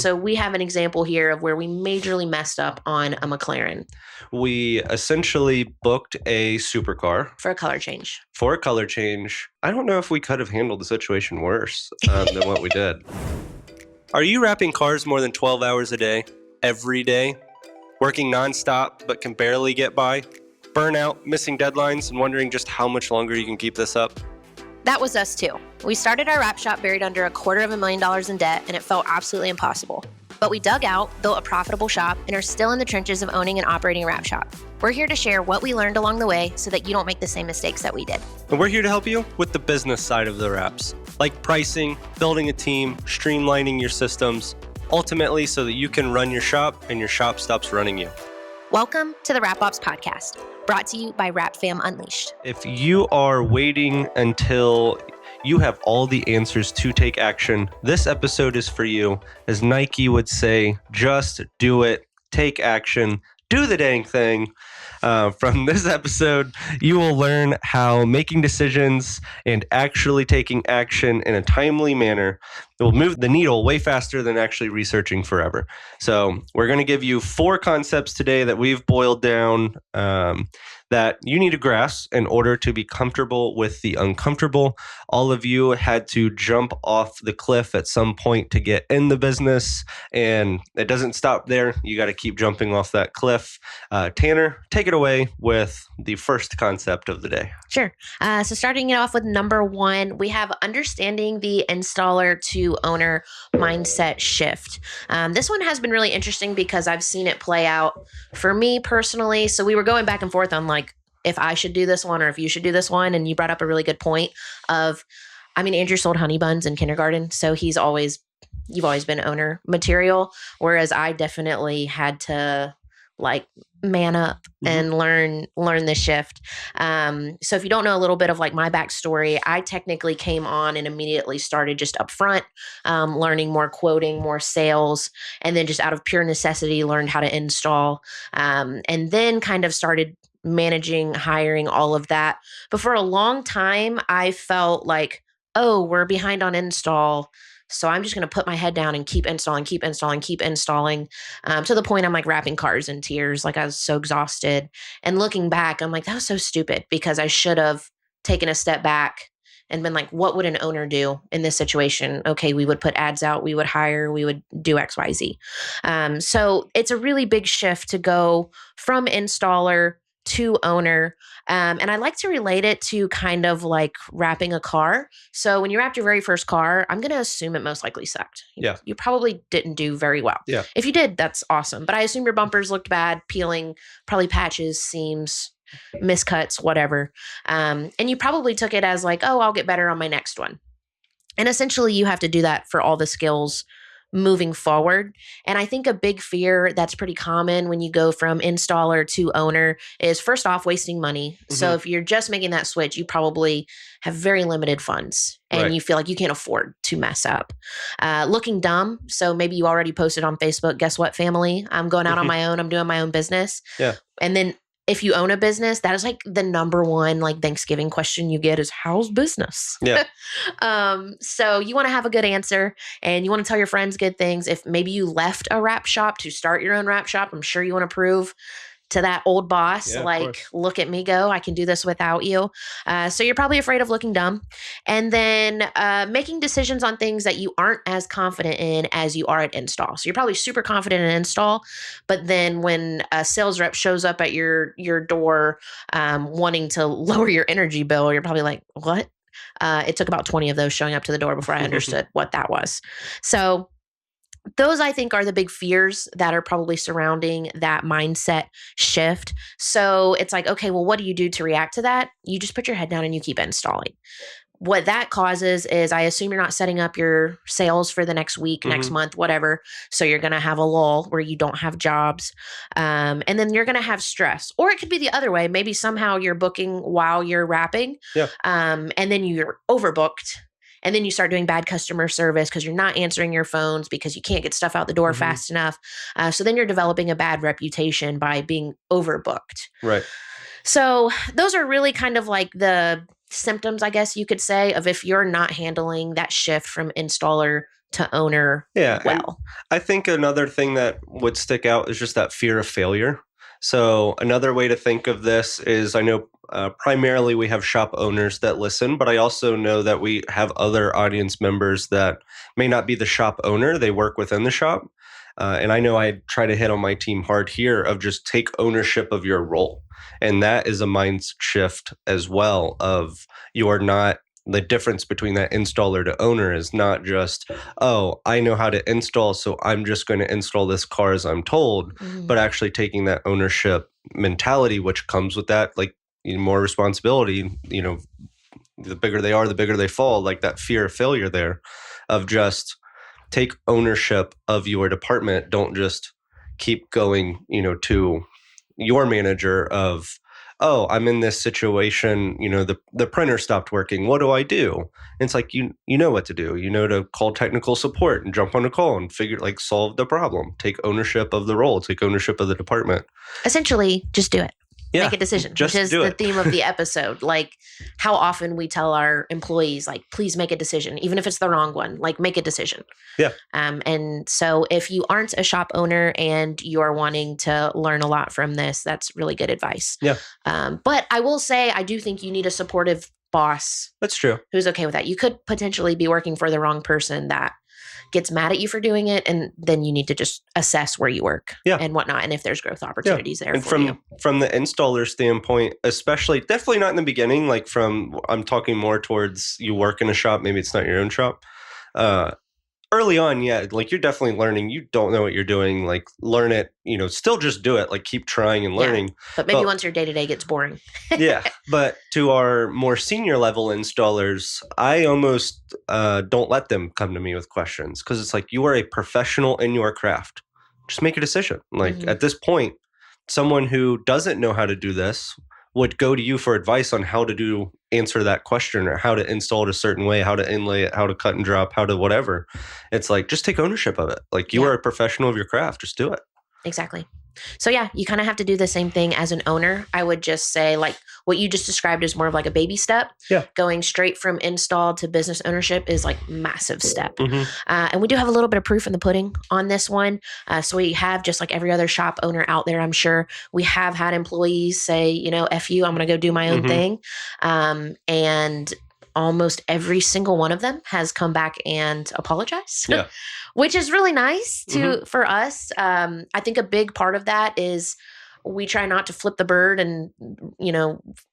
So we have an example here of where we majorly messed up on a McLaren. We essentially booked a supercar for a color change. I don't know if we could have handled the situation worse than what we did. Are you wrapping cars more than 12 hours a day, every day? Working nonstop but can barely get by? Burnout, missing deadlines, and wondering just how much longer you can keep this up? That was us too. We started our wrap shop buried under $250,000 in debt, and it felt absolutely impossible. But we dug out, built a profitable shop, and are still in the trenches of owning and operating a wrap shop. We're here to share what we learned along the way so that you don't make the same mistakes that we did. And we're here to help you with the business side of the wraps, like pricing, building a team, streamlining your systems, ultimately so that you can run your shop and your shop stops running you. Welcome to the Wrap Ops Podcast, brought to you by Wrap Fam Unleashed. If you are waiting until you have all the answers to take action, this episode is for you. As Nike would say, just do it, take action, do the dang thing. From this episode, you will learn how making decisions and actually taking action in a timely manner will move the needle way faster than actually researching forever. So we're going to give you 4 concepts today that we've boiled down that you need to grasp in order to be comfortable with the uncomfortable. All of you had to jump off the cliff at some point to get in the business, and it doesn't stop there. You got to keep jumping off that cliff. Tanner, take it away with the first concept of the day. Sure. So starting it off with number 1, we have understanding the installer to owner mindset shift. This one has been really interesting because I've seen it play out for me personally. So we were going back and forth on like if I should do this one or if you should do this one. And you brought up a really good point of, Andrew sold honey buns in kindergarten. So you've always been owner material. Whereas I definitely had to like man up and learn the shift. So if you don't know a little bit of like my backstory, I technically came on and immediately started just up front, learning more quoting, more sales, and then just out of pure necessity, learned how to install, and then kind of started managing, hiring, all of that. But for a long time, I felt like, oh, we're behind on install. So I'm just going to put my head down and keep installing, to the point I'm like wrapping cars in tears. Like I was so exhausted. And looking back, I'm like, that was so stupid because I should have taken a step back and been like, what would an owner do in this situation? Okay, we would put ads out, we would hire, we would do X, Y, Z. So it's a really big shift to go from installer to owner. And I like to relate it to kind of like wrapping a car. So when you wrapped your very first car, I'm going to assume it most likely sucked. Yeah. You probably didn't do very well. Yeah. If you did, that's awesome. But I assume your bumpers looked bad, peeling, probably patches, seams, miscuts, whatever. And you probably took it as like, oh, I'll get better on my next one. And essentially you have to do that for all the skills moving forward. And I think a big fear that's pretty common when you go from installer to owner is first off, wasting money. So if you're just making that switch, you probably have very limited funds and you feel like you can't afford to mess up. Looking dumb. So maybe you already posted on Facebook, guess what, family? I'm going out on my own. I'm doing my own business. Yeah. And then if you own a business, that is like the number one like Thanksgiving question you get is how's business? Yeah. So you want to have a good answer and you want to tell your friends good things. If maybe you left a wrap shop to start your own wrap shop, I'm sure you want to prove to that old boss, like, look at me go, I can do this without you. So you're probably afraid of looking dumb. And then making decisions on things that you aren't as confident in as you are at install. So you're probably super confident in install, but then when a sales rep shows up at your door wanting to lower your energy bill, you're probably like, what? It took about 20 of those showing up to the door before I understood what that was. So those, I think, are the big fears that are probably surrounding that mindset shift. So it's like, okay, well, what do you do to react to that? You just put your head down and you keep installing. What that causes is I assume you're not setting up your sales for the next week, next month, whatever. So you're going to have a lull where you don't have jobs. And then you're going to have stress. Or it could be the other way. Maybe somehow you're booking while you're wrapping. Yeah. And then you're overbooked. And then you start doing bad customer service because you're not answering your phones because you can't get stuff out the door fast enough. So then you're developing a bad reputation by being overbooked. Right. So those are really kind of like the symptoms, I guess you could say, of if you're not handling that shift from installer to owner Yeah. And well. I think another thing that would stick out is just that fear of failure. So another way to think of this is I know primarily we have shop owners that listen, but I also know that we have other audience members that may not be the shop owner. They work within the shop. And I know I try to hit on my team hard here of just take ownership of your role. And that is a mind shift as well of you are not the difference between that installer to owner is not just, oh, I know how to install, so I'm just going to install this car as I'm told, but actually taking that ownership mentality, which comes with that, like more responsibility, the bigger they are, the bigger they fall, like that fear of failure there of just take ownership of your department. Don't just keep going, to your manager of, oh, I'm in this situation, the printer stopped working. What do I do? And it's like, you know what to do. You know to call technical support and jump on a call and solve the problem. Take ownership of the role, take ownership of the department. Essentially, just do it. Yeah, make a decision, just which is do the it. theme of the episode. Like how often we tell our employees, like, please make a decision, even if it's the wrong one, like make a decision. Yeah. And so if you aren't a shop owner and you're wanting to learn a lot from this, that's really good advice. Yeah. But I will say, I do think you need a supportive boss. That's true. Who's okay with that. You could potentially be working for the wrong person that gets mad at you for doing it, and then you need to just assess where you work and whatnot, and if there's growth opportunities there. And for you. From the installer standpoint, especially, definitely not in the beginning. Like I'm talking more towards you work in a shop. Maybe it's not your own shop. Early on, yeah, like you're definitely learning. You don't know what you're doing. Like learn it. Still just do it. Like keep trying and learning. Yeah, but maybe once your day to day gets boring. Yeah, but to our more senior level installers, I almost don't let them come to me with questions because it's like you are a professional in your craft. Just make a decision. Like at this point, someone who doesn't know how to do this would go to you for advice on how to answer that question or how to install it a certain way, how to inlay it, how to cut and drop, how to whatever. It's like, just take ownership of it. Like you are a professional of your craft. Just do it. Exactly. So yeah, you kind of have to do the same thing as an owner. I would just say like what you just described is more of like a baby step. Yeah. Going straight from install to business ownership is like massive step. Mm-hmm. And we do have a little bit of proof in the pudding on this one. So we have, just like every other shop owner out there, I'm sure we have had employees say, F you, I'm going to go do my own thing. And almost every single one of them has come back and apologized, which is really nice for us. I think a big part of that is we try not to flip the bird and,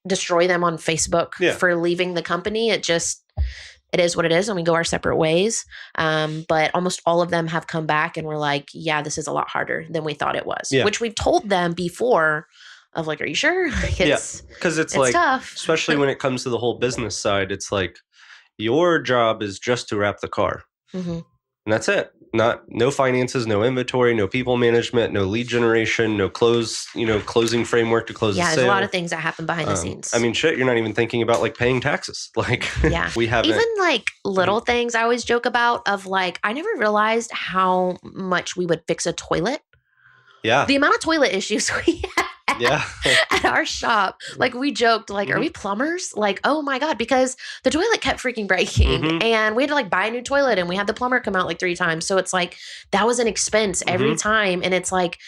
destroy them on Facebook for leaving the company. It is what it is, and we go our separate ways. But almost all of them have come back and we're like, yeah, this is a lot harder than we thought it was, which we've told them before. Of like, are you sure? Because it's like tough. Especially when it comes to the whole business side. It's like your job is just to wrap the car, and that's it. No finances, no inventory, no people management, no lead generation, no closing framework to close. Yeah, a there's sale. a lot of things that happen behind the scenes. I mean, shit, you're not even thinking about like paying taxes. Like, we haven't even like little things. I always joke about of like I never realized how much we would fix a toilet. Yeah, the amount of toilet issues we have. At our shop, like we joked, like, are we plumbers? Like, oh my God, because the toilet kept freaking breaking and we had to like buy a new toilet and we had the plumber come out like 3 times. So it's like, that was an expense every time. And it's like,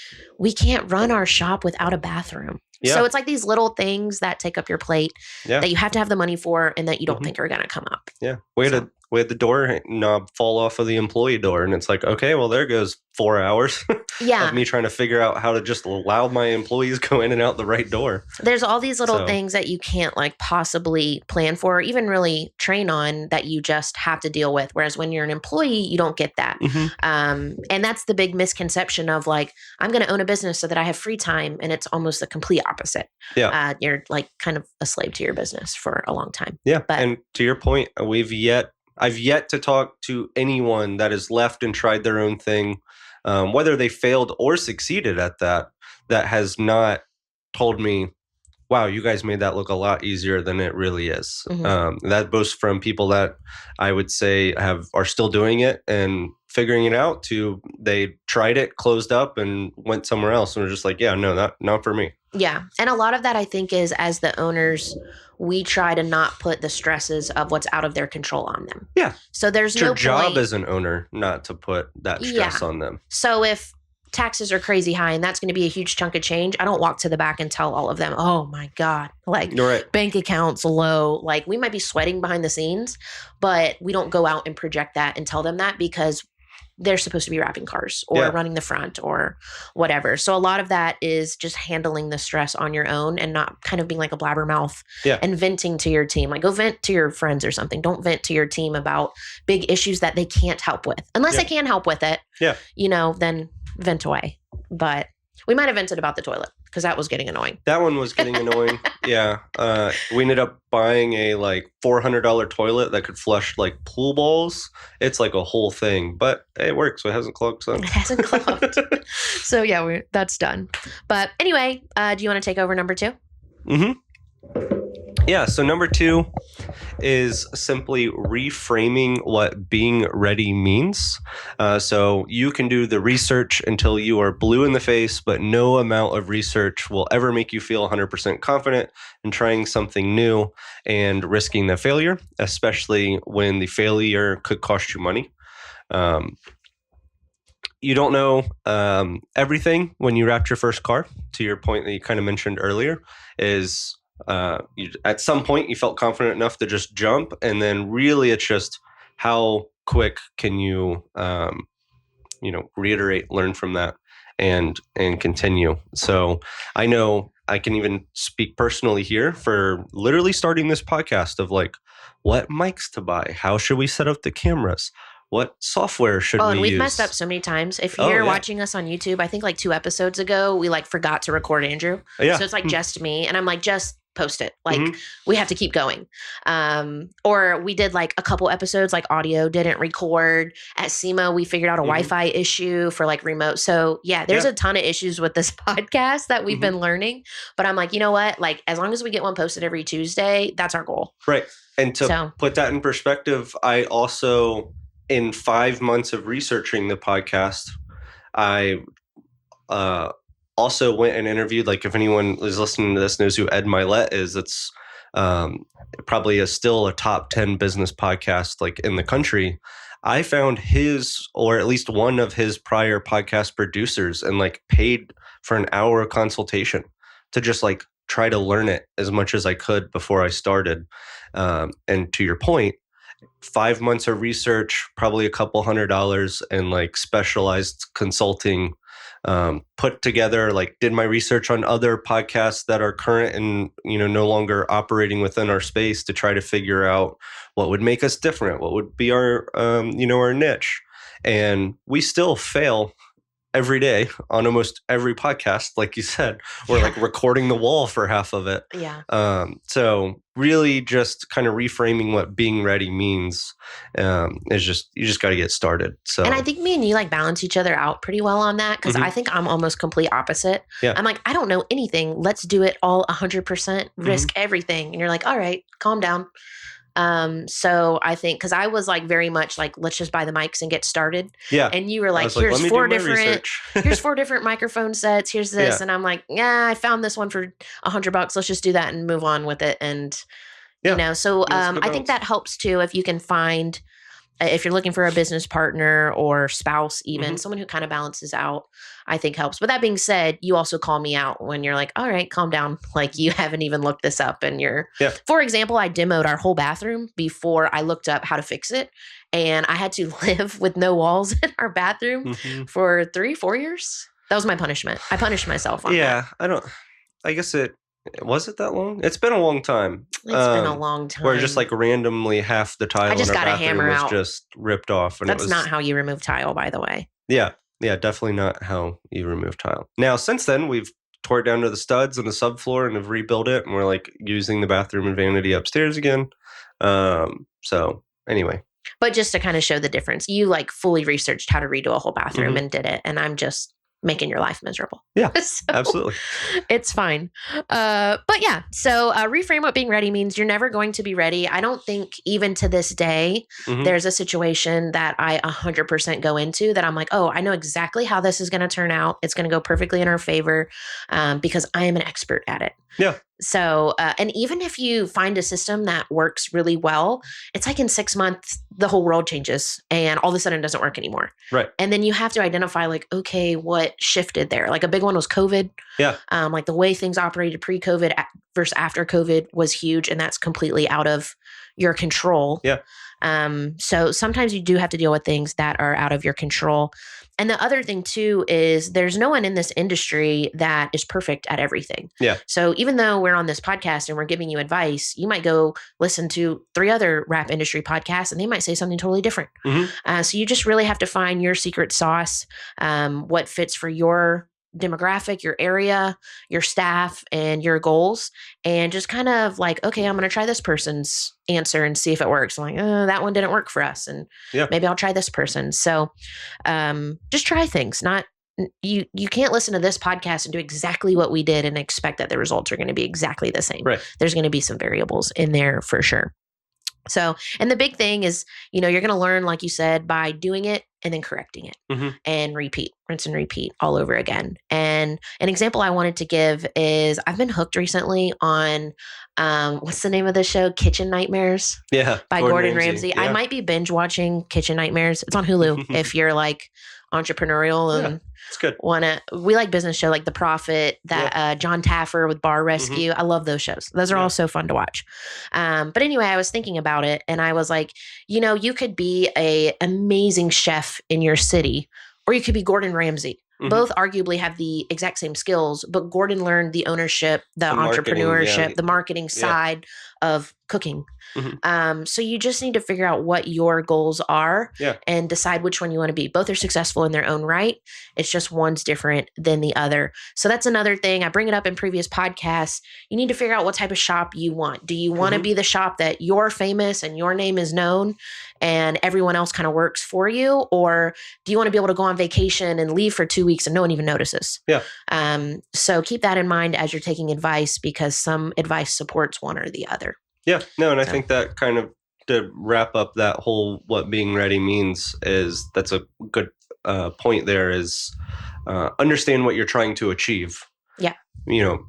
we can't run our shop without a bathroom. Yeah. So it's like these little things that take up your plate that you have to have the money for and that you don't think are going to come up. Yeah. We had the door knob fall off of the employee door. And it's like, okay, well, there goes 4 hours of me trying to figure out how to just allow my employees go in and out the right door. There's all these little things that you can't like possibly plan for or even really train on that you just have to deal with. Whereas when you're an employee, you don't get that. And that's the big misconception of like, I'm going to own a business so that I have free time. And it's almost the complete opposite. Yeah. You're like kind of a slave to your business for a long time. Yeah. But, and to your point, I've yet to talk to anyone that has left and tried their own thing, whether they failed or succeeded at that has not told me, wow, you guys made that look a lot easier than it really is. That both from people that I would say are still doing it and figuring it out to they tried it, closed up and went somewhere else. And were just like, yeah, no, not for me. Yeah. And a lot of that, I think, is as the owners, we try to not put the stresses of what's out of their control on them. Yeah. So there's It's your no job point. as an owner not to put that stress on them. So if taxes are crazy high and that's going to be a huge chunk of change, I don't walk to the back and tell all of them, oh my God, like bank accounts low. Like we might be sweating behind the scenes, but we don't go out and project that and tell them that because they're supposed to be wrapping cars or running the front or whatever. So a lot of that is just handling the stress on your own and not kind of being like a blabbermouth and venting to your team. Like go vent to your friends or something. Don't vent to your team about big issues that they can't help with. Unless they can help with it, then vent away. But we might have vented about the toilet because that was getting annoying. That one was getting annoying. Yeah. We ended up buying a like $400 toilet that could flush like pool balls. It's like a whole thing, but it works. So it hasn't clogged. So. It hasn't clogged. So yeah, that's done. But anyway, do you want to take over number 2? Mm-hmm. Yeah, so number 2 is simply reframing what being ready means. So you can do the research until you are blue in the face, but no amount of research will ever make you feel 100% confident in trying something new and risking the failure, especially when the failure could cost you money. You don't know everything when you wrapped your first car. To your point that you kind of mentioned earlier is... at some point you felt confident enough to just jump, and then really it's just how quick can you reiterate, learn from that, and continue. So I know I can even speak personally here for literally starting this podcast of like what mics to buy, how should we set up the cameras, what software should we use? And we've messed up so many times. If you're watching us on YouTube, I think like 2 episodes ago, we like forgot to record Andrew. So it's like just me. And I'm like, just post it. Like we have to keep going. Or we did like a couple episodes, like audio didn't record. At SEMA, we figured out a Wi-Fi issue for like remote. So yeah, there's a ton of issues with this podcast that we've been learning. But I'm like, you know what? Like as long as we get one posted every Tuesday, that's our goal. Right. And to put that in perspective, I also... in 5 months of researching the podcast, I also went and interviewed, like if anyone is listening to this knows who Ed Milet is, it's probably still a top 10 business podcast like in the country. I found his, or at least one of his prior podcast producers, and like paid for an hour consultation to just like try to learn it as much as I could before I started. And to your point, 5 months of research, probably a couple $100 and like specialized consulting, put together, like did my research on other podcasts that are current and, no longer operating within our space to try to figure out what would make us different, what would be our, our niche. And we still fail every day on almost every podcast. Like you said, we're like recording the wall for half of it. Yeah. So really just kind of reframing what being ready means is just, you just got to get started. So, and I think me and you like balance each other out pretty well on that. Cause I think I'm almost complete opposite. Yeah. I'm like, I don't know anything. Let's do it all 100%, risk everything. And you're like, all right, calm down. So I think, cause I was like very much like, let's just buy the mics and get started. Yeah. And you were like, here's 4 different, here's 4 different microphone sets. Here's this. Yeah. And I'm like, yeah, I found this one for $100. Let's just do that and move on with it. And, so, I think that helps too. If you can find, if you're looking for a business partner or spouse, even someone who kind of balances out, I think helps. But that being said, you also call me out when you're like, all right, calm down. Like you haven't even looked this up. And for example, I demoed our whole bathroom before I looked up how to fix it. And I had to live with no walls in our bathroom for 3-4 years. That was my punishment. I punished myself on that. I guess was it that long? It's been a long time. It's been a long time. Where just like randomly half the tile in our bathroom was just ripped off. And that's not how you remove tile, by the way. Yeah. Yeah, definitely not how you remove tile. Now, since then, we've tore it down to the studs and the subfloor and have rebuilt it. And we're like using the bathroom and vanity upstairs again. So anyway. But just to kind of show the difference, you like fully researched how to redo a whole bathroom and did it. And I'm just making your life miserable. Yeah, So absolutely. it's fine. But yeah, so reframe what being ready means. You're never going to be ready. I don't think even to this day, Mhm. there's a situation that I 100% go into that I'm like, oh, I know exactly how this is going to turn out. It's going to go perfectly in our favor because I am an expert at it. Yeah. So, and even if you find a system that works really well, it's like in 6 months, the whole world changes and all of a sudden it doesn't work anymore. Right. And then you have to identify, like, okay, what shifted there? Like a big one was COVID. Yeah. Like the way things operated pre-COVID versus after COVID was huge, and that's completely out of your control. Yeah. So sometimes you do have to deal with things that are out of your control. And the other thing too is there's no one in this industry that is perfect at everything. Yeah. So even though we're on this podcast and we're giving you advice, you might go listen to 3 other rap industry podcasts and they might say something totally different. Mhm. So you just really have to find your secret sauce, what fits for your demographic, your area, your staff, and your goals, and just kind of like, okay, I'm going to try this person's answer and see if it works. I'm like, that one didn't work for us, and Yeah. maybe I'll try this person. So, just try things. Not you can't listen to this podcast and do exactly what we did and expect that the results are going to be exactly the same. Right. There's going to be some variables in there for sure. So, and the big thing is, you're going to learn, like you said, by doing it and then correcting it Mhm. and repeat, rinse and repeat all over again. And an example I wanted to give is I've been hooked recently on, what's the name of the show? Kitchen Nightmares Yeah. by Gordon Ramsay. Yeah. I might be binge watching Kitchen Nightmares. It's on Hulu if you're like entrepreneurial and it's good. we like business show like The Profit, that John Taffer with Bar Rescue. I love those shows. Those are all so fun to watch. But anyway, I was thinking about it and I was like, you could be a amazing chef in your city, or you could be Gordon Ramsay. Both arguably have the exact same skills, but Gordon learned the ownership, the entrepreneurship, the marketing side of cooking. So you just need to figure out what your goals are and decide which one you want to be. Both are successful in their own right. It's just one's different than the other. So that's another thing. I bring it up in previous podcasts. You need to figure out what type of shop you want. Do you want to be the shop that you're famous and your name is known and everyone else kind of works for you? Or do you want to be able to go on vacation and leave for 2 weeks and no one even notices? Yeah. So keep that in mind as you're taking advice, because some advice supports one or the other. Yeah, no, and I think that kind of, to wrap up that whole what being ready means, is that's a good point there, is understand what you're trying to achieve. Yeah.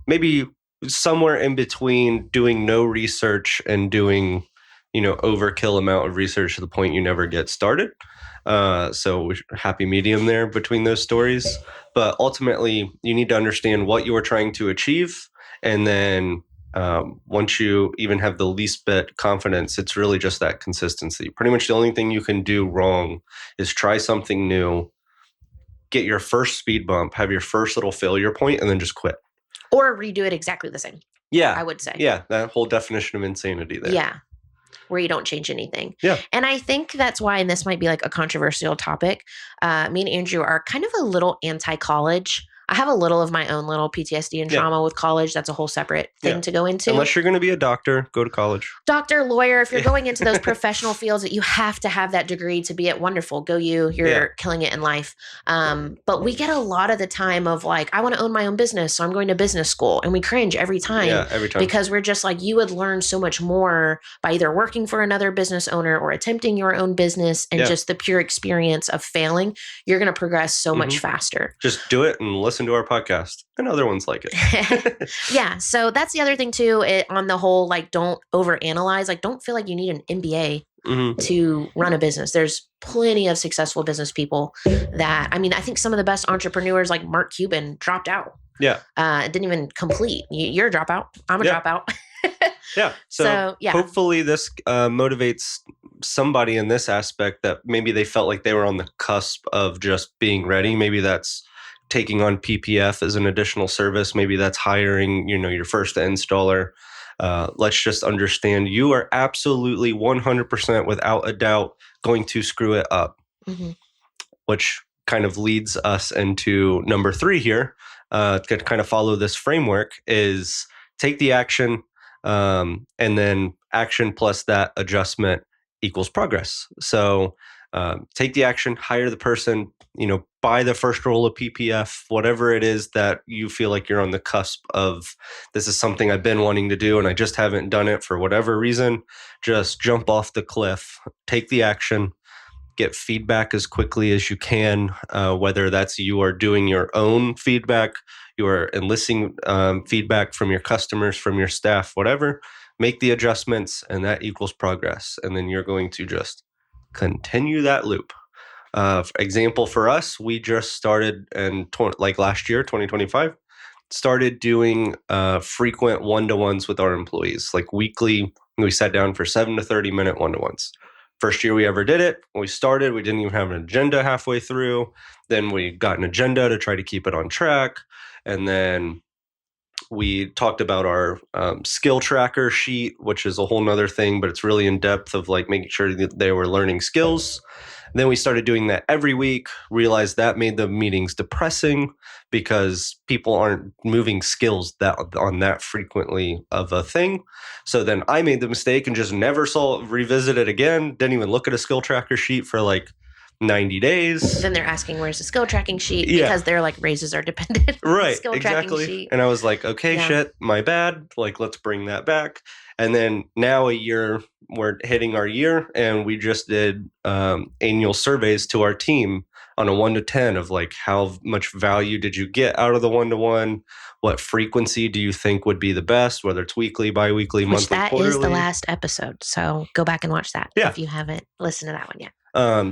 Maybe somewhere in between doing no research and doing, overkill amount of research to the point you never get started. So happy medium there between those stories. But ultimately, you need to understand what you are trying to achieve, and then once you even have the least bit confidence, it's really just that consistency. Pretty much the only thing you can do wrong is try something new, get your first speed bump, have your first little failure point, and then just quit. Or redo it exactly the same. Yeah. I would say. Yeah, that whole definition of insanity there. Yeah. Where you don't change anything. Yeah. And I think that's why, and this might be like a controversial topic, me and Andrew are kind of a little anti-college. I have a little of my own little PTSD and trauma with college. That's a whole separate thing to go into. Unless you're going to be a doctor, go to college. Doctor, lawyer, if you're going into those professional fields that you have to have that degree to be it, wonderful. Go you. You're killing it in life. But we get a lot of the time of like, I want to own my own business, so I'm going to business school. And we cringe every time. Yeah, every time. Because we're just like, you would learn so much more by either working for another business owner or attempting your own business, and just the pure experience of failing. You're going to progress so much faster. Just do it and listen to our podcast and other ones like it. Yeah. So that's the other thing too, on the whole, like, don't overanalyze. Like, don't feel like you need an MBA to run a business. There's plenty of successful business people that, I think some of the best entrepreneurs like Mark Cuban dropped out. Yeah. Didn't even complete. You're a dropout. I'm a dropout. Yeah. So hopefully this motivates somebody in this aspect, that maybe they felt like they were on the cusp of just being ready. Maybe that's taking on PPF as an additional service. Maybe that's hiring, your first installer. Let's just understand, you are absolutely 100% without a doubt going to screw it up, which kind of leads us into number 3 here. To kind of follow this framework is take the action, and then action plus that adjustment equals progress. So take the action, hire the person, buy the first roll of PPF, whatever it is that you feel like you're on the cusp of, this is something I've been wanting to do and I just haven't done it for whatever reason. Just jump off the cliff, take the action, get feedback as quickly as you can, whether that's you are doing your own feedback, you are enlisting feedback from your customers, from your staff, whatever. Make the adjustments, and that equals progress. And then you're going to just continue that loop. Example for us, we just started like last year, 2025, started doing frequent one-to-ones with our employees, like weekly. We sat down for 7 to 30-minute one-to-ones. First year we ever did it, when we started, we didn't even have an agenda halfway through. Then we got an agenda to try to keep it on track. And then we talked about our skill tracker sheet, which is a whole nother thing, but it's really in depth of like making sure that they were learning skills. Then we started doing that every week, realized that made the meetings depressing because people aren't moving skills that frequently of a thing. So then I made the mistake and just never revisit it again. Didn't even look at a skill tracker sheet for like 90 days. Then they're asking, where's the skill tracking sheet? Because their like raises are dependent on right, the skill exactly. tracking sheet. And I was like, okay, shit, my bad. Like, let's bring that back. And then now we're hitting our year, and we just did annual surveys to our team on a 1 to 10 of like, how much value did you get out of the one-to-one? What frequency do you think would be the best, whether it's weekly, bi-weekly, monthly, quarterly? That is the last episode. So go back and watch that if you haven't listened to that one yet.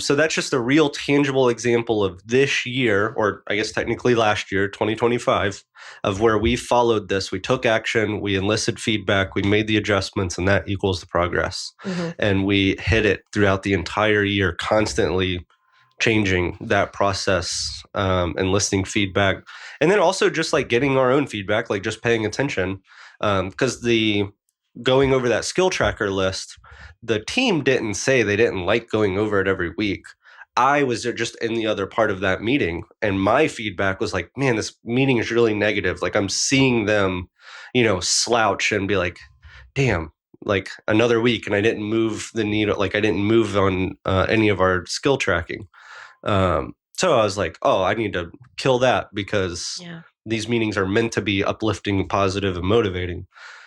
So that's just a real tangible example of this year, or I guess technically last year, 2025, of where we followed this. We took action, we enlisted feedback, we made the adjustments, and that equals the progress. Mm-hmm. And we hit it throughout the entire year, constantly changing that process, enlisting feedback. And then also just like getting our own feedback, like just paying attention. Because going over that skill tracker list, the team didn't say they didn't like going over it every week. I was just in the other part of that meeting, and my feedback was like, man, this meeting is really negative. Like I'm seeing them, slouch and be like, damn, like another week. And I didn't move the needle. Like I didn't move on any of our skill tracking. So I was like, oh, I need to kill that because these meetings are meant to be uplifting, positive, and motivating.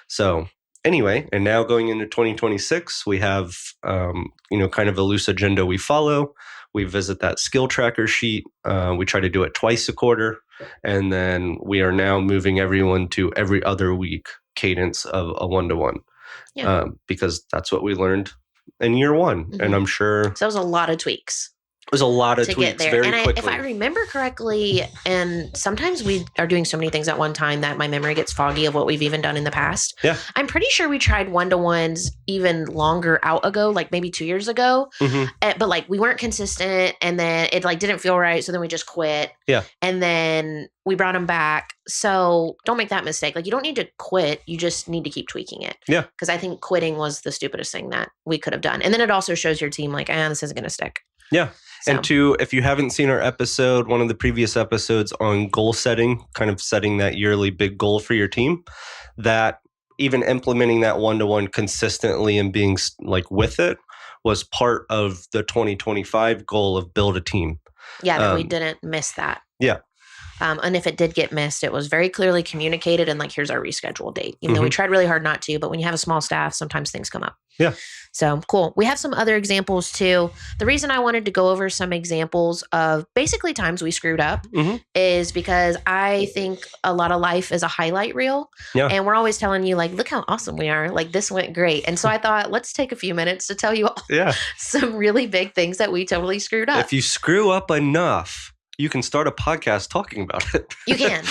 So anyway, and now going into 2026, we have, kind of a loose agenda we follow. We visit that skill tracker sheet. We try to do it twice a quarter. And then we are now moving everyone to every other week cadence of a one-to-one. Because that's what we learned in year one. Mm-hmm. And I'm sure. So it was a lot of tweaks. There's a lot of tweaks very quickly. If I remember correctly, and sometimes we are doing so many things at one time that my memory gets foggy of what we've even done in the past. Yeah. I'm pretty sure we tried one-to-ones even longer out ago, like maybe 2 years ago. Mm-hmm. But like we weren't consistent, and then it like didn't feel right. So then we just quit. Yeah. And then we brought them back. So don't make that mistake. Like you don't need to quit. You just need to keep tweaking it. Yeah. Because I think quitting was the stupidest thing that we could have done. And then it also shows your team like, this isn't going to stick. Yeah. So. And two, if you haven't seen our episode, one of the previous episodes on goal setting, kind of setting that yearly big goal for your team, that even implementing that one-to-one consistently and being like with it was part of the 2025 goal of build a team. Yeah, that we didn't miss that. Yeah. And if it did get missed, it was very clearly communicated and like, here's our rescheduled date. Even though we tried really hard not to, but when you have a small staff, sometimes things come up. Yeah. So cool. We have some other examples too. The reason I wanted to go over some examples of basically times we screwed up is because I think a lot of life is a highlight reel. Yeah. And we're always telling you like, look how awesome we are. Like this went great. And so I thought, let's take a few minutes to tell you all some really big things that we totally screwed up. If you screw up enough, you can start a podcast talking about it. You can.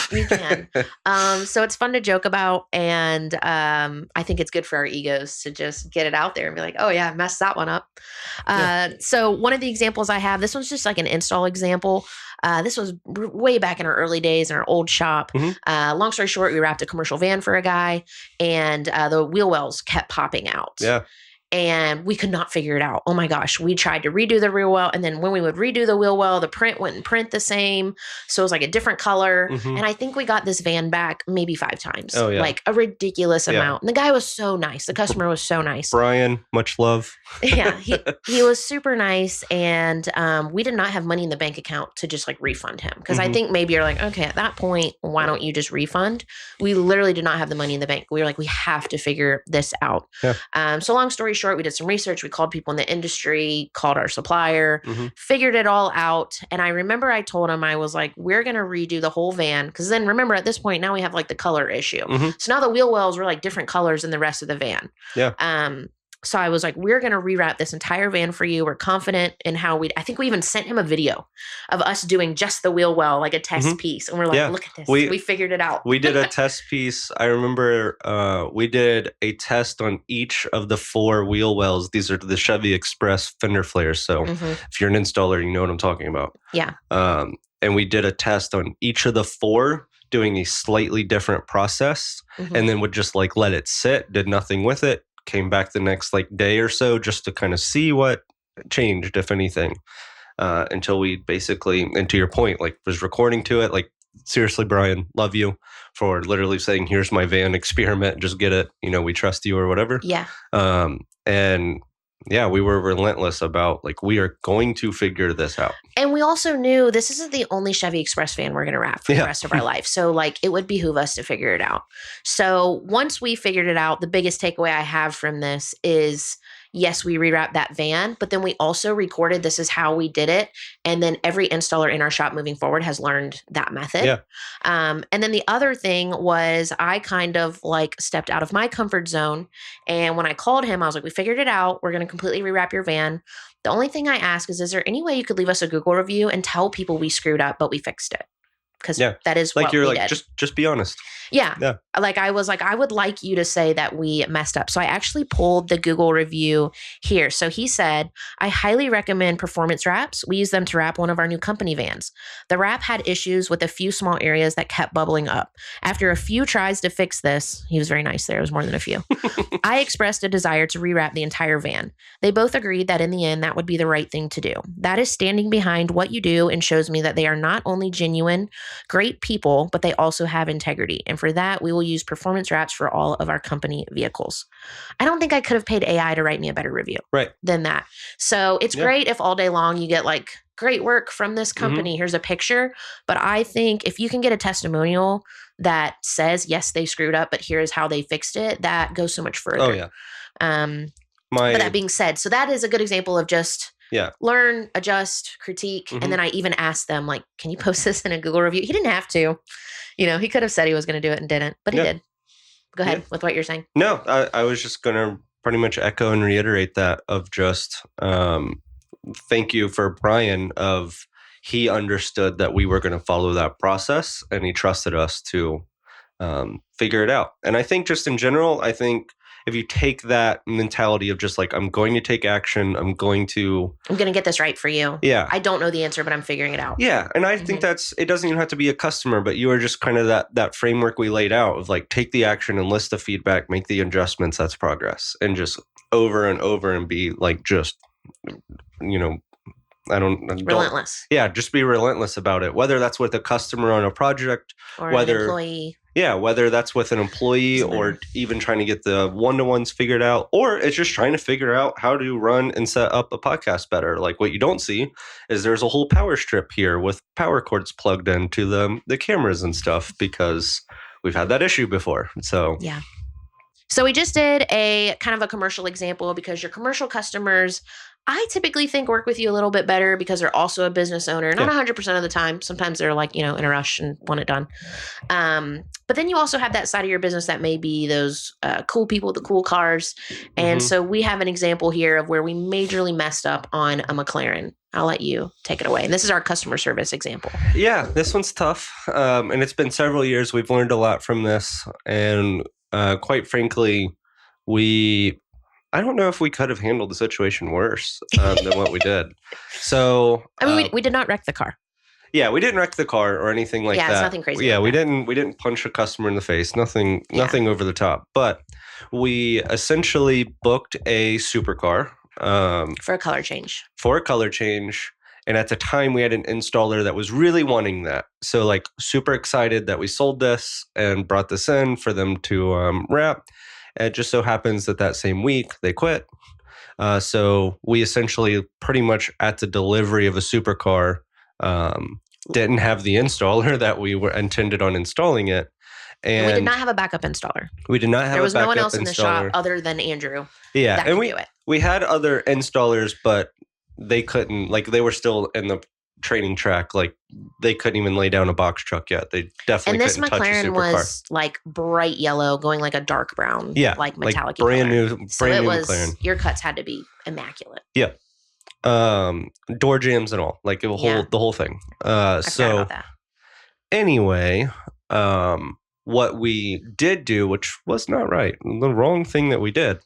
So it's fun to joke about. And I think it's good for our egos to just get it out there and be like, oh yeah, I messed that one up. So one of the examples I have, this one's just like an install example. This was way back in our early days in our old shop. Long story short, we wrapped a commercial van for a guy, and the wheel wells kept popping out. Yeah. and we could not figure it out. Oh my gosh, we tried to redo the wheel well, and then when we would redo the wheel well, the print wouldn't print the same, so it was like a different color. Mhm. And I think we got this van back maybe 5 times. Oh, yeah. Like a ridiculous Yeah. amount. And the guy was so nice. The customer was so nice. Brian, much love. Yeah, he was super nice, and we did not have money in the bank account to just like refund him, because I Mhm. think maybe you're like, okay, at that point, why don't you just refund? We literally did not have the money in the bank. We were like, we have to figure this out. Yeah. So long story short, we did some research. We called people in the industry, called our supplier, Mhm. figured it all out. And I remember I told him, I was like, we're gonna redo the whole van, because then remember at this point now we have like the color issue. Mhm. So now the wheel wells were like different colors than the rest of the van. Yeah. So I was like, we're going to rewrap this entire van for you. We're confident in how I think we even sent him a video of us doing just the wheel well, like a test Mhm. piece. And we're like, Yeah. look at this. We- We figured it out. We did a test piece. I remember we did a test on each of the 4 wheel wells. These are the Chevy Express fender flares. So Mhm. if you're an installer, you know what I'm talking about. Yeah. And we did a test on each of the 4, doing a slightly different process, Mhm. and then would just like let it sit, did nothing with it, came back the next like day or so just to kind of see what changed, if anything, until we basically, and to your point, like was recording to it. Like, seriously, Brian, love you for literally saying, here's my van, experiment, just get it, we trust you or whatever. Yeah. And yeah, we were relentless about like, we are going to figure this out. And we also knew this isn't the only Chevy Express van we're going to wrap for the rest of our life. So like it would behoove us to figure it out. So once we figured it out, the biggest takeaway I have from this is, yes, we rewrapped that van, but then we also recorded this is how we did it. And then every installer in our shop moving forward has learned that method. Yeah. And then the other thing was I kind of like stepped out of my comfort zone. And when I called him, I was like, we figured it out. We're going to completely rewrap your van. The only thing I ask is there any way you could leave us a Google review and tell people we screwed up, but we fixed it? Because that is like what you're we like, did. just be honest. Yeah. Like I was like, I would like you to say that we messed up. So I actually pulled the Google review here. So he said, I highly recommend performance wraps. We use them to wrap one of our new company vans. The wrap had issues with a few small areas that kept bubbling up. After a few tries to fix this, he was very nice there. It was more than a few. I expressed a desire to rewrap the entire van. They both agreed that in the end, that would be the right thing to do. That is standing behind what you do and shows me that they are not only genuine, great people, but they also have integrity. And for that, we will use performance wraps for all of our company vehicles. I don't think I could have paid AI to write me a better review than that. So it's great if all day long you get like, great work from this company. Here's a picture. But I think if you can get a testimonial that says, yes, they screwed up, but here's how they fixed it, that goes so much further. Oh, yeah. But that being said, so that is a good example of just learn, adjust, critique. And then I even asked them, like, can you post this in a Google review? He didn't have to. He could have said he was going to do it and didn't, but he did. Go ahead with what you're saying. No, I was just going to pretty much echo and reiterate that of just thank you for Brian of he understood that we were going to follow that process and he trusted us to figure it out. And I think just in general, I think if you take that mentality of just like, I'm going to take action, I'm going to get this right for you. Yeah. I don't know the answer, but I'm figuring it out. Yeah. And I think it doesn't even have to be a customer, but you are just kind of that framework we laid out of like, take the action and list the feedback, make the adjustments. That's progress. And just over and over and be like, just, relentless. Yeah. Just be relentless about it. Whether that's with a customer on a project or an employee. Yeah, whether that's with an employee or even trying to get the one-to-ones figured out, or it's just trying to figure out how to run and set up a podcast better. Like what you don't see is there's a whole power strip here with power cords plugged into the cameras and stuff because we've had that issue before. So yeah. So we just did a kind of a commercial example because your commercial customers, I typically think work with you a little bit better because they're also a business owner. Not 100% of the time. Sometimes they're like, in a rush and want it done. But then you also have that side of your business that may be those cool people with the cool cars. And so we have an example here of where we majorly messed up on a McLaren. I'll let you take it away. And this is our customer service example. Yeah, this one's tough. And it's been several years. We've learned a lot from this. And quite frankly, I don't know if we could have handled the situation worse than what we did. So, we did not wreck the car. Yeah, we didn't wreck the car or anything like Yeah, that. it's nothing crazy Yeah, like we that. didn't punch a customer in the face. Nothing over the top. But we essentially booked a supercar For a color change. for a color change. And at the time, we had an installer that was really wanting that. So, like, super excited that we sold this and brought this in for them to wrap. And it just so happens that that same week they quit. So we essentially pretty much at the delivery of a supercar didn't have the installer that we were intended on installing it. And we did And not have a backup installer. we did not have There a was no one backup else in the shop installer. other than Andrew Yeah, that and could do it. we had other installers, but they couldn't, like, they were still in the training track. Like, they couldn't even lay down a box truck yet. They definitely And this couldn't touch a McLaren supercar. was like bright yellow, going like a dark brown, Yeah, like metallic brand color. new, So brand it new was McLaren. your cuts had to be immaculate. Yeah, door jams and all, like the whole thing. I forgot about that. Anyway, what we did do, which was not right, the wrong thing that we did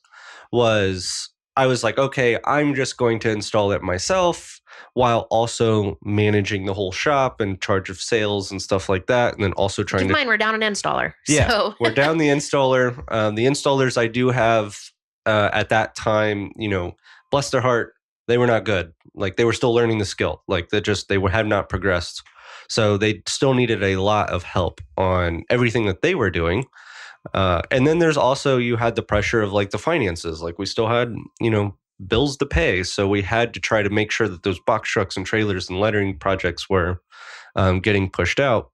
was I was like, okay, I'm just going to install it myself while also managing the whole shop and charge of sales and stuff like that. And then also trying Keep to in mind, we're down an installer. Yeah, So we're down the installer. The installers I do have at that time, bless their heart, they were not good. Like, they were still learning the skill. Like, have not progressed. So they still needed a lot of help on everything that they were doing. And then there's also, you had the pressure of like the finances. Like, we still had, bills to pay. So we had to try to make sure that those box trucks and trailers and lettering projects were getting pushed out.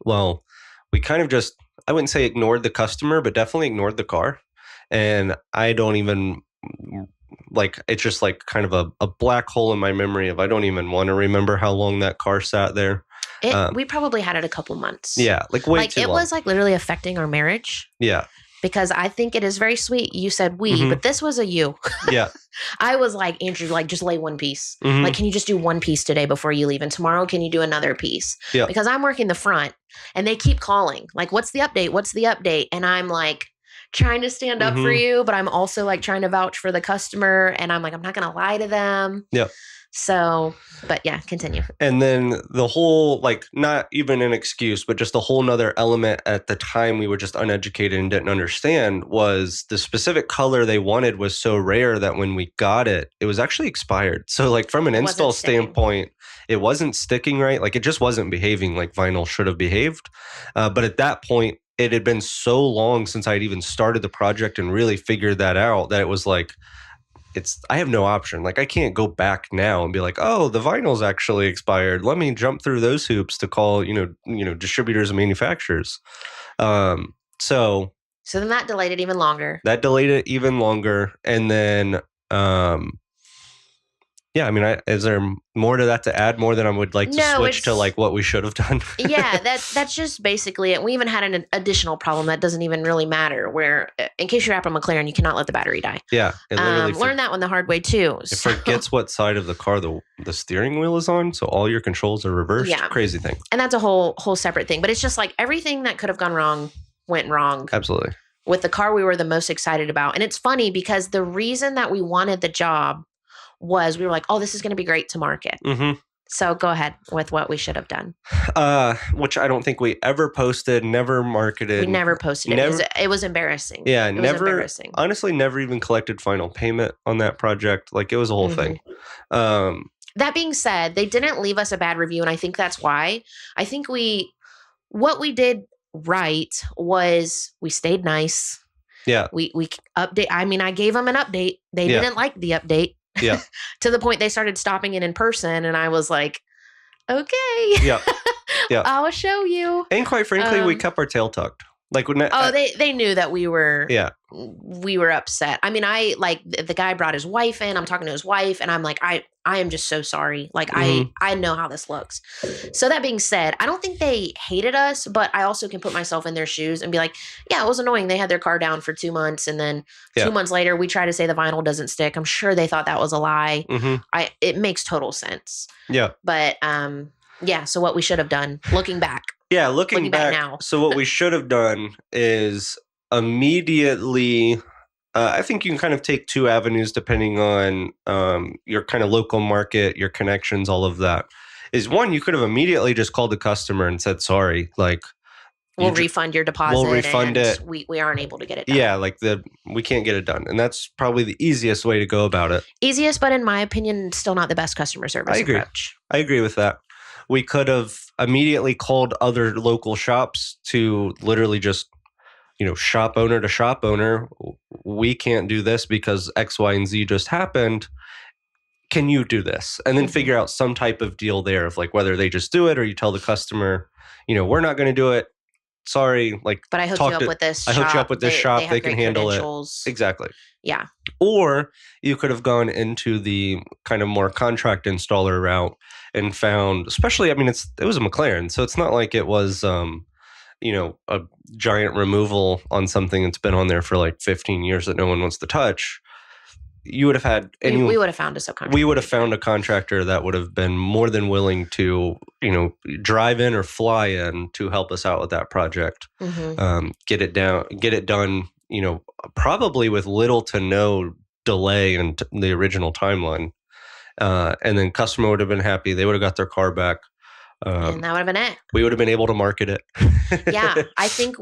Well, we kind of just, I wouldn't say ignored the customer, but definitely ignored the car. And I don't even, like, it's just like kind of a black hole in my memory of I don't even want to remember how long that car sat there. we probably had it a couple months. Yeah, like way too long. It was like literally affecting our marriage. Yeah. Because I think it is very sweet. You said we, Mhm. but this was a you. Yeah. I was like, Andrew, like, just lay one piece. Mhm. Like, can you just do one piece today before you leave? And tomorrow, can you do another piece? Yeah. Because I'm working the front and they keep calling. Like, what's the update? What's the update? And I'm like trying to stand up for Mhm. you, but I'm also like trying to vouch for the customer. And I'm like, I'm not going to lie to them. Yeah. So, but yeah, continue. And then the whole, like, not even an excuse, but just a whole nother element at the time we were just uneducated and didn't understand was the specific color they wanted was so rare that when we got it, it was actually expired. So, like, from an It wasn't install sticking. standpoint, it wasn't sticking right. Like, it just wasn't behaving like vinyl should have behaved. But at that point, it had been so long since I'd even started the project and really figured that out that it was like, I have no option. Like, I can't go back now and be like, oh, the vinyl's actually expired. Let me jump through those hoops to call, distributors and manufacturers. So then that delayed it even longer. that delayed it even longer. And then, yeah, I mean, is there more to that to add? More than I would like to switch to like what we should have done? Yeah, that's just basically it. We even had an additional problem that doesn't even really matter. Where, in case you're at a McLaren, you cannot let the battery die. Yeah, it literally learned that one the hard way too. It forgets what side of the car the steering wheel is on, so all your controls are reversed. Yeah. Crazy thing. And that's a whole separate thing. But it's just like everything that could have gone wrong went wrong. Absolutely. With the car we were the most excited about. And it's funny because the reason that we wanted the job was we were like, oh, this is going to be great to market. Mm-hmm. So go ahead with what we should have done. Which I don't think we ever posted, never marketed. We never posted it. It was embarrassing. Yeah, it never. Was embarrassing. Honestly, never even collected final payment on that project. Like, it was a whole thing. That being said, they didn't leave us a bad review. And I think that's why. I think what we did right was we stayed nice. Yeah. We update. I mean, I gave them an update. They didn't like the update. Yeah. To the point they started stopping it in person, and I was like, okay. Yeah. Yeah. I'll show you. And quite frankly, we kept our tail tucked. Like, when they knew that we were we were upset. I mean, I like the guy brought his wife in. I'm talking to his wife, and I'm like, I am just so sorry. Like, I know how this looks. So that being said, I don't think they hated us, but I also can put myself in their shoes and be like, yeah, it was annoying. They had their car down for 2 months, and then 2 months later, we try to say the vinyl doesn't stick. I'm sure they thought that was a lie. It makes total sense. Yeah. But yeah. So what we should have done, looking back. Yeah, looking back now. So what we should have done is immediately. I think you can kind of take two avenues depending on your kind of local market, your connections, all of that. is one, you could have immediately just called the customer and said, sorry, like, We'll refund your deposit refund and it. we aren't able to get it done. Yeah, like we can't get it done. And that's probably the easiest way to go about it. Easiest, but in my opinion, still not the best customer service approach. I agree with that. We could have immediately called other local shops to literally just, shop owner to shop owner. We can't do this because X, Y, and Z just happened. Can you do this? And then figure out some type of deal there of like whether they just do it or you tell the customer, we're not going to do it. Sorry, like, but I hooked you up with this shop. I hooked you up with this shop. They can handle it. Exactly. Yeah. Or you could have gone into the kind of more contract installer route and found, especially, it was a McLaren, so it's not like it was, a giant removal on something that's been on there for like 15 years that no one wants to touch. You would have had we would have found a subcontractor. We would have found a contractor that would have been more than willing to, drive in or fly in to help us out with that project. Get it done, probably with little to no delay in the original timeline. And then customer would have been happy. They would have got their car back. And that would have been it. We would have been able to market it. Yeah, I think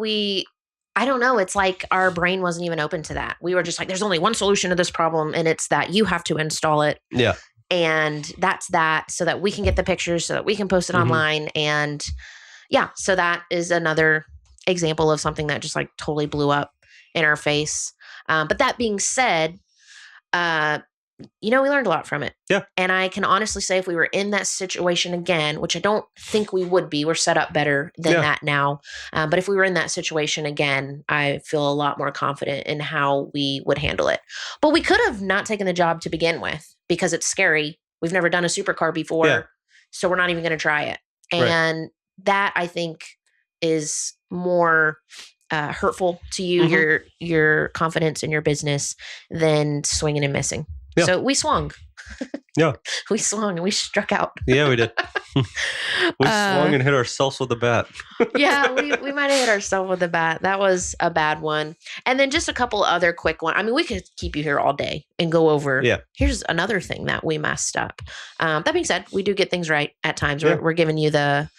I don't know. It's like our brain wasn't even open to that. We were just like, there's only one solution to this problem, and it's that you have to install it. Yeah. And that's that, so that we can get the pictures, so that we can post it online. And yeah, so that is another example of something that just like totally blew up in our face. But that being said, we learned a lot from it. Yeah. And I can honestly say if we were in that situation again, which I don't think we would be, we're set up better than that now. But if we were in that situation again, I feel a lot more confident in how we would handle it. But we could have not taken the job to begin with because it's scary. We've never done a supercar before, so we're not even going to try it. And that, I think, is more hurtful to you, your confidence in your business, than swinging and missing. Yeah. So we swung. Yeah. We swung and we struck out. Yeah, we did. We swung and hit ourselves with the bat. Yeah, we might have hit ourselves with the bat. That was a bad one. And then just a couple other quick ones. I mean, we could keep you here all day and go over. Yeah. Here's another thing that we messed up. That being said, we do get things right at times. We're giving you the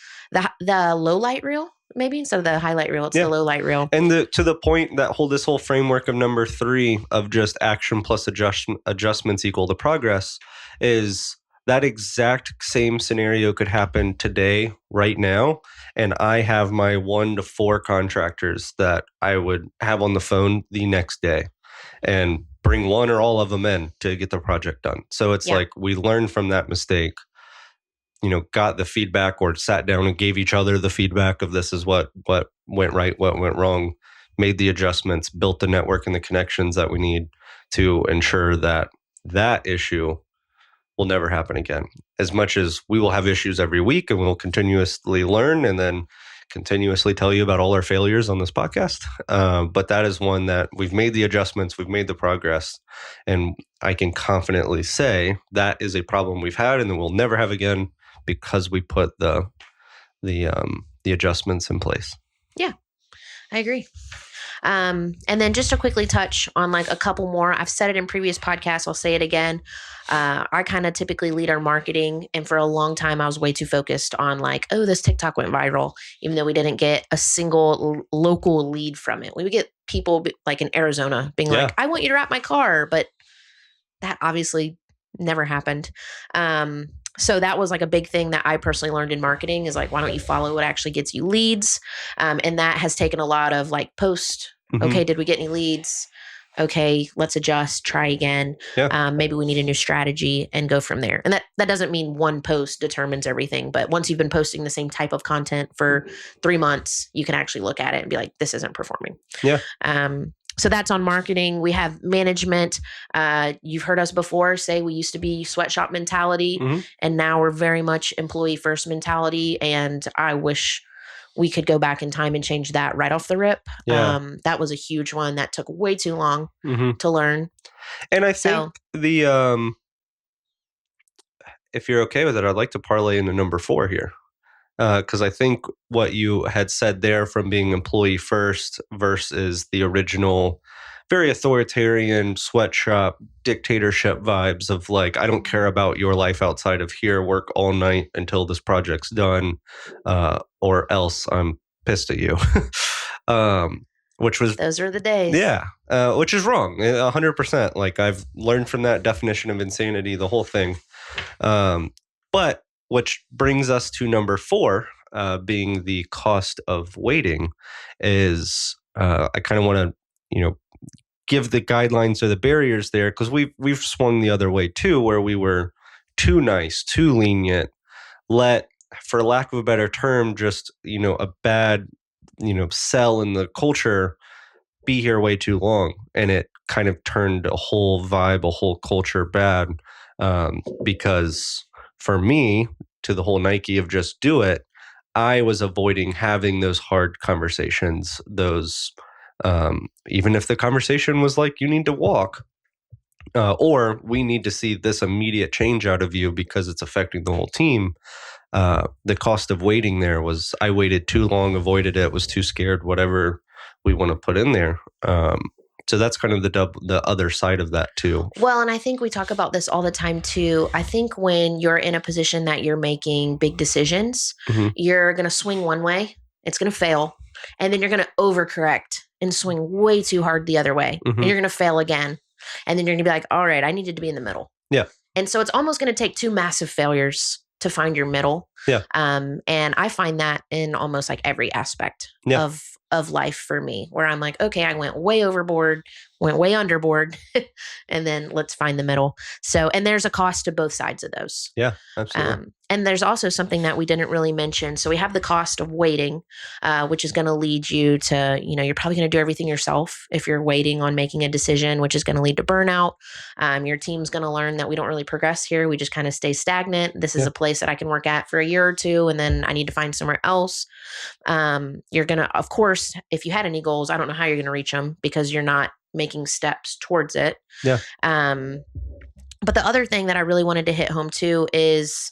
low light reel. Maybe instead of the highlight reel, it's the low light reel. And to the point that this whole framework of number 3 of just action plus adjustments equal to progress is that exact same scenario could happen today, right now. And I have my 1 to 4 contractors that I would have on the phone the next day and bring one or all of them in to get the project done. So it's like we learned from that mistake. Got the feedback or sat down and gave each other the feedback of this is what went right, what went wrong, made the adjustments, built the network and the connections that we need to ensure that issue will never happen again. As much as we will have issues every week and we'll continuously learn and then continuously tell you about all our failures on this podcast. But that is one that we've made the adjustments, we've made the progress, and I can confidently say that is a problem we've had and that we'll never have again, because we put the adjustments in place. Yeah, I agree. And then just to quickly touch on like a couple more, I've said it in previous podcasts, I'll say it again. I kind of typically lead our marketing, and for a long time I was way too focused on like, oh, this TikTok went viral, even though we didn't get a single local lead from it. We would get people like in Arizona being like, I want you to wrap my car, but that obviously never happened. So that was like a big thing that I personally learned in marketing is like, why don't you follow what actually gets you leads? And that has taken a lot of like post. Okay, did we get any leads? Okay, let's adjust, try again. Yeah. Maybe we need a new strategy and go from there. And that doesn't mean one post determines everything. But once you've been posting the same type of content for 3 months, you can actually look at it and be like, this isn't performing. Yeah. So that's on marketing. We have management. You've heard us before say we used to be sweatshop mentality, and now we're very much employee first mentality. And I wish we could go back in time and change that right off the rip. Yeah. That was a huge one that took way too long to learn. And I think if you're okay with it, I'd like to parlay into number 4 here. Because I think what you had said there from being employee first versus the original very authoritarian sweatshop dictatorship vibes of like, I don't care about your life outside of here, work all night until this project's done, or else I'm pissed at you. Which was, Those are the days. yeah, which is wrong, 100%. Like, I've learned from that definition of insanity, the whole thing. But which brings us to number 4, being the cost of waiting, is I kind of want to, give the guidelines or the barriers there, because we've swung the other way too, where we were too nice, too lenient, let, for lack of a better term, just a bad cell in the culture be here way too long, and it kind of turned a whole vibe, a whole culture bad. Because for me, to the whole Nike of just do it, I was avoiding having those hard conversations, those even if the conversation was like, you need to walk, or we need to see this immediate change out of you because it's affecting the whole team. The cost of waiting there was, I waited too long, avoided it, was too scared, whatever we want to put in there. So that's kind of the other side of that too. Well, and I think we talk about this all the time too. I think when you're in a position that you're making big decisions, you're going to swing one way, it's going to fail, and then you're going to overcorrect and swing way too hard the other way, and you're going to fail again. And then you're going to be like, all right, I needed to be in the middle. Yeah. And so it's almost going to take 2 massive failures to find your middle. Yeah. And I find that in almost like every aspect of life for me, where I'm like, okay, I went way overboard, went way underboard, and then let's find the middle. So, and there's a cost to both sides of those. Yeah, absolutely. And there's also something that we didn't really mention. So we have the cost of waiting, which is going to lead you to, you're probably going to do everything yourself if you're waiting on making a decision, which is going to lead to burnout. Your team's going to learn that we don't really progress here. We just kind of stay stagnant. This is a place that I can work at for a year or 2, and then I need to find somewhere else. You're going to, of course, if you had any goals, I don't know how you're going to reach them because you're not making steps towards it. Yeah. But the other thing that I really wanted to hit home too is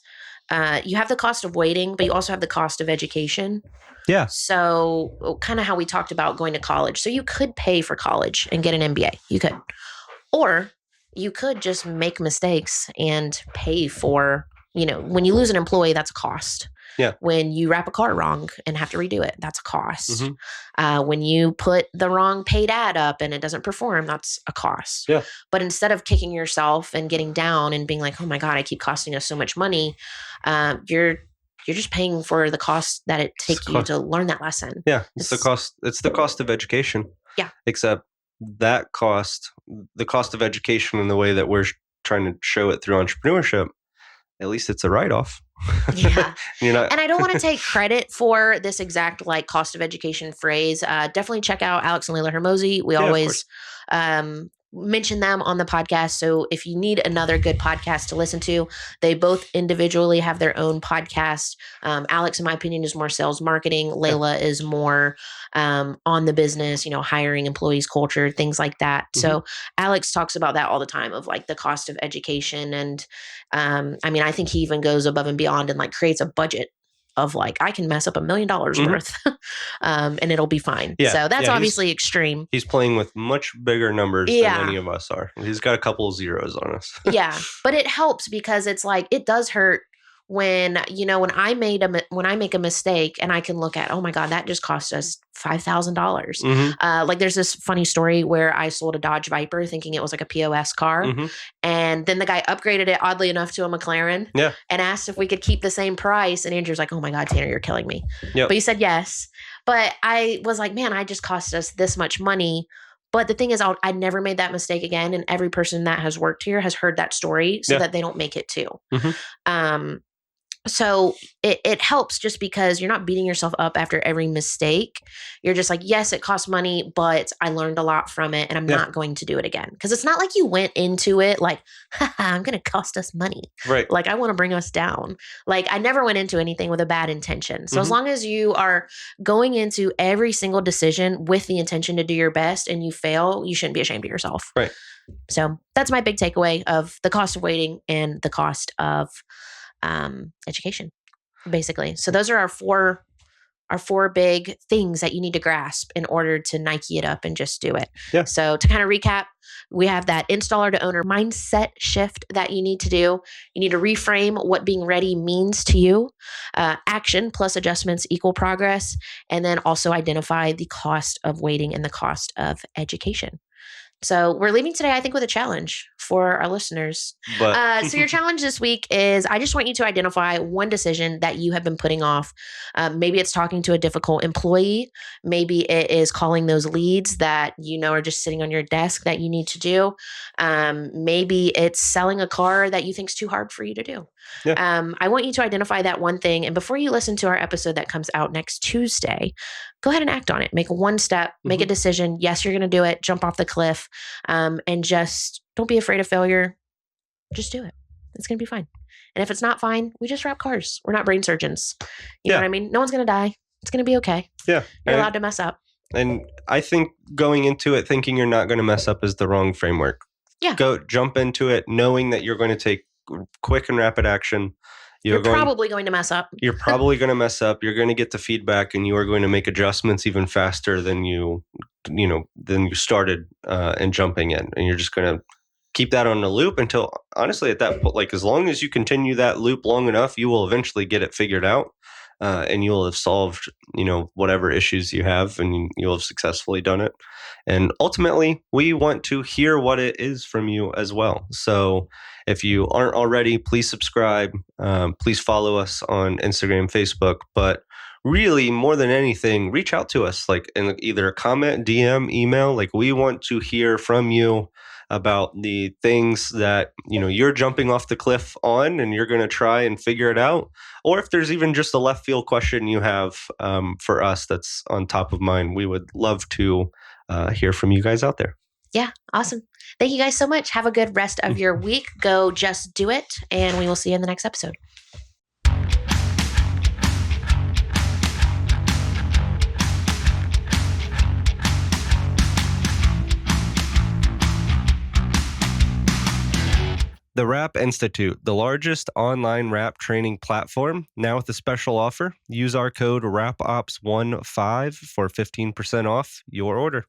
you have the cost of waiting, but you also have the cost of education. Yeah. So kind of how we talked about going to college. So you could pay for college and get an MBA. You could. Or you could just make mistakes and pay for, when you lose an employee, that's a cost. Yeah. When you wrap a car wrong and have to redo it, that's a cost. When you put the wrong paid ad up and it doesn't perform, that's a cost. Yeah. But instead of kicking yourself and getting down and being like, oh my God, I keep costing us so much money, you're just paying for the cost that it takes you to learn that lesson. Yeah. It's the cost of education. Yeah. Except that cost, the cost of education in the way that we're trying to show it through entrepreneurship, at least it's a write-off. Yeah. And I don't want to take credit for this exact like cost of education phrase. Definitely check out Alex and Layla Hermosi. We always mention them on the podcast. So if you need another good podcast to listen to, they both individually have their own podcast. Alex, in my opinion, is more sales marketing. Layla is more on the business, hiring employees, culture, things like that. So Alex talks about that all the time of like the cost of education. And I think he even goes above and beyond and like creates a budget of like, I can mess up $1 million worth and it'll be fine. Yeah, so that's obviously extreme. He's playing with much bigger numbers than any of us are. He's got a couple of zeros on us. Yeah. But it helps because it's like, it does hurt when, when I make a mistake and I can look at, oh my God, that just cost us $5,000. Like there's this funny story where I sold a Dodge Viper thinking it was like a POS car. And then the guy upgraded it oddly enough to a McLaren and asked if we could keep the same price. And Andrew's like, oh my God, Tanner, you're killing me. But he said yes. But I was like, man, I just cost us this much money. But the thing is, I never made that mistake again. And every person that has worked here has heard that story so that they don't make it too. So it helps just because you're not beating yourself up after every mistake. You're just like, yes, it cost money, but I learned a lot from it and I'm not going to do it again. Because it's not like you went into it like, I'm going to cost us money. Right. Like I want to bring us down. Like I never went into anything with a bad intention. So as long as you are going into every single decision with the intention to do your best and you fail, you shouldn't be ashamed of yourself. Right. So that's my big takeaway of the cost of waiting and the cost of education, basically. So those are our 4 are 4 big things that you need to grasp in order to Nike it up and just do it. Yeah. So to kind of recap, we have that installer to owner mindset shift that you need to do. You need to reframe what being ready means to you. Action plus adjustments equal progress. And then also identify the cost of waiting and the cost of education. So we're leaving today, I think, with a challenge for our listeners. But So your challenge this week is I just want you to identify one decision that you have been putting off. Maybe it's talking to a difficult employee. Maybe it is calling those leads that you know are just sitting on your desk that you need to do. Maybe it's selling a car that you think is too hard for you to do. Yeah. I want you to identify that one thing. And before you listen to our episode that comes out next Tuesday, go ahead and act on it. Make one step, make a decision. Yes, you're going to do it. Jump off the cliff. And just don't be afraid of failure. Just do it. It's going to be fine. And if it's not fine, we just wrap cars. We're not brain surgeons. You know what I mean? No one's going to die. It's going to be okay. Yeah. You're allowed to mess up. And I think going into it thinking you're not going to mess up is the wrong framework. Yeah. Jump into it knowing that you're going to take quick and rapid action. You're probably going to mess up. You're probably going to mess up. You're going to get the feedback, and you are going to make adjustments even faster than you started and jumping in. And you're just going to keep that on the loop until, honestly, at that point, like as long as you continue that loop long enough, you will eventually get it figured out, and you will have solved whatever issues you have, and you'll have successfully done it. And ultimately, we want to hear what it is from you as well. So if you aren't already, please subscribe. Please follow us on Instagram, Facebook. But really, more than anything, reach out to us, like in either a comment, DM, email. Like we want to hear from you about the things that you're jumping off the cliff on, and you're going to try and figure it out. Or if there's even just a left field question you have for us that's on top of mind, we would love to hear from you guys out there. Yeah, awesome. Thank you guys so much. Have a good rest of your week. Go just do it, and we will see you in the next episode. The Rap Institute, the largest online rap training platform, now with a special offer. Use our code RAPOPS15 for 15% off your order.